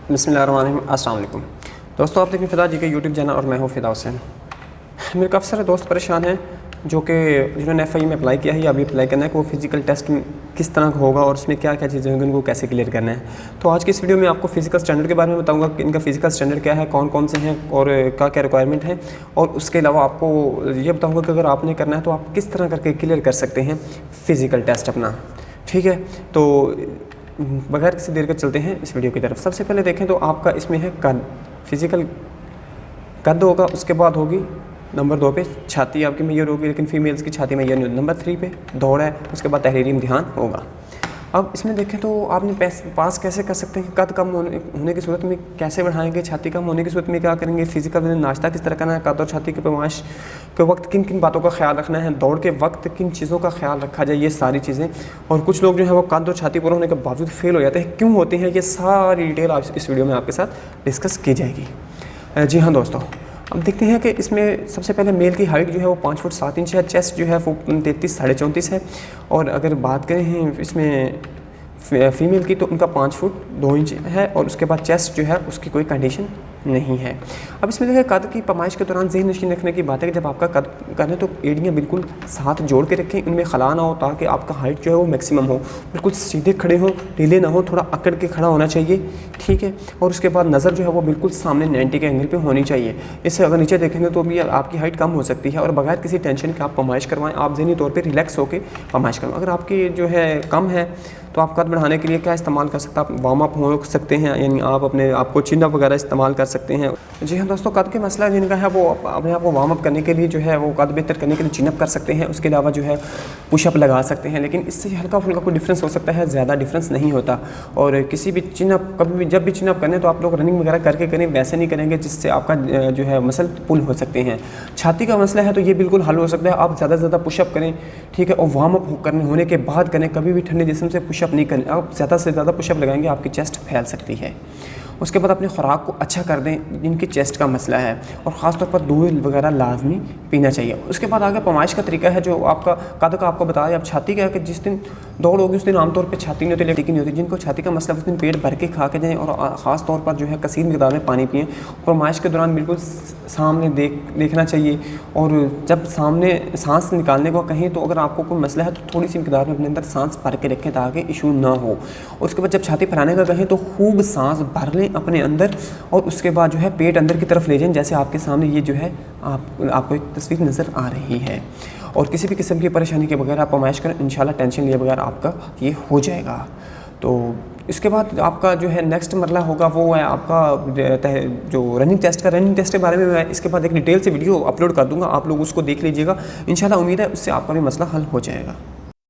बिस्मिल्लाहिर्रहमानिर्रहीम। अस्सलाम वालेकुम दोस्तों, आप देखिए फ़िदा जी के यूट्यूब चैनल और मैं हूँ फ़िदा हुसैन। मेरे काफ़ी सारे दोस्त परेशान हैं जो कि जिन्होंने FI में अप्लाई किया है या अभी अप्लाई करना है कि वो फ़िज़िकल टेस्ट किस तरह का होगा और उसमें क्या क्या चीज़ें होंगी, उनको कैसे क्लियर करना है। तो आज की इस वीडियो में आपको फ़िज़िकल स्टैंडर्ड के बारे में बताऊँगा कि इनका फ़िज़िकल स्टैंडर्ड क्या है, कौन कौन से हैं और क्या क्या रिक्वायरमेंट है। और उसके अलावा आपको ये बताऊँगा कि अगर आपने करना है तो आप किस तरह करके क्लियर कर सकते हैं फ़िज़िकल टेस्ट अपना। ठीक है, तो बगैर किसी देर के चलते हैं इस वीडियो की तरफ। सबसे पहले देखें तो आपका इसमें है कद, फिज़िकल कद होगा। उसके बाद होगी नंबर 2 पे छाती आपकी मेजर होगी, लेकिन फीमेल्स की छाती मेजर नहीं होती। नंबर 3 पे दौड़ है। उसके बाद तहरीरी इम्तिहान होगा। अब इसमें देखें तो आपने पास कैसे कर सकते हैं, कद कम होने की सूरत में कैसे बढ़ाएंगे, छाती कम होने की सूरत में क्या करेंगे, फिजिकल में नाश्ता किस तरह करना है, कद और छाती के पैमाइश के वक्त किन किन बातों का ख्याल रखना है, दौड़ के वक्त किन चीज़ों का ख्याल रखा जाए, ये सारी चीज़ें। और कुछ लोग जो है वो कद और छाती पूरा होने के बावजूद फेल हो जाते हैं, क्यों होते हैं, ये सारी डिटेल आज इस वीडियो में आपके साथ डिस्कस की जाएगी। जी हाँ दोस्तों, अब देखते हैं कि इसमें सबसे पहले मेल की हाइट जो है वो 5 फुट 7 इंच है, चेस्ट जो है वो 33 साढ़े 34 है। और अगर बात करें हैं इसमें फ़ीमेल की तो उनका 5 फुट 2 इंच है और उसके बाद चेस्ट जो है उसकी कोई कंडीशन नहीं है। अब इसमें देखिए कद की पैमाइश के दौरान ज़हन नशीन रखने की बात है कि जब आपका कद करें तो एड़ियाँ बिल्कुल साथ जोड़ के रखें, इनमें खला ना हो ताकि आपका हाइट जो है वो मैक्सिमम हो, बिल्कुल सीधे खड़े हों, ढीले ना हो, थोड़ा अकड़ के खड़ा होना चाहिए। ठीक है, और उसके बाद नज़र जो है वो बिल्कुल सामने 90 के एंगल पे होनी चाहिए। इससे अगर नीचे देखेंगे तो भी आपकी हाइट कम हो सकती है। और बगैर किसी टेंशन के आप पैमाइश करवाएं, आप ज़हनी तौर पर रिलैक्स होकर पैमाइश करवाएं। अगर आपकी जो है कम है तो आप कद बढ़ाने के लिए क्या इस्तेमाल कर सकते हैं, आप वार्म अप हो सकते हैं, यानी आप अपने आपको चिन अप वगैरह इस्तेमाल कर सकते हैं। जी हाँ दोस्तों, कद के मसला जिनका है वो अपने आप को वार्म अप करने के लिए जो है वो कद बेहतर करने के लिए चिन अप कर सकते हैं। उसके अलावा जो है पुशअप लगा सकते हैं, लेकिन इससे हल्का फुल्का कोई डिफरेंस हो सकता है, ज़्यादा डिफरेंस नहीं होता। और किसी भी चिन अप कभी भी जब भी चिन अप करें तो आप लोग रनिंग वगैरह करके करें, वैसे नहीं करेंगे जिससे आपका जो है मसल पुल हो सकते हैं। छाती का मसला है तो ये बिल्कुल हल हो सकता है, आप ज़्यादा से ज़्यादा पुशअप करें। ठीक है, और वार्म अप करने होने के बाद करें, कभी भी ठंडे जिस्म से पुशअप नहीं करें। आप ज़्यादा से ज़्यादा पुशअप लगाएंगे आपकी चेस्ट फैल सकती है। उसके बाद अपनी खुराक को अच्छा कर दें जिनकी चेस्ट का मसला है, और ख़ास तौर पर दूध वगैरह लाजमी पीना चाहिए। उसके बाद आगे पैमाइश का तरीका है जो आपका कद का आपको बताया। अब छाती का है कि जिस दिन दौड़ होगी उस दिन आमतौर पे छाती नहीं होती, लेटिक नहीं होती। जिनको छाती का मसला उस दिन पेट भर के खा के जाएँ और ख़ास तौर पर जो है कसीर मिकदार में पानी पिएँ। पैमाइश के दौरान बिल्कुल सामने देखना चाहिए, और जब सामने सांस निकालने को कहें तो अगर आपको कोई मसला है तो थोड़ी सी मिकदार में अपने अंदर सांस भर के रखें ताकि इशू ना हो। उसके बाद जब छाती फैलाने का कहें तो खूब सांस भर लें अपने अंदर, और उसके बाद जो है पेट अंदर की तरफ ले जाएं, जैसे आपके सामने ये जो है आपको एक तस्वीर नज़र आ रही है। और किसी भी किस्म की परेशानी के बगैर आप पैमाइश करें, इंशाल्लाह टेंशन लिए बगैर आपका ये हो जाएगा। तो इसके बाद आपका जो है नेक्स्ट मरला होगा वो है आपका जो रनिंग टेस्ट के बारे में मैं इसके बाद एक डिटेल से वीडियो अपलोड कर दूंगा, आप लोग उसको देख लीजिएगा। इंशाल्लाह उम्मीद है उससे आपका भी मसला हल हो जाएगा।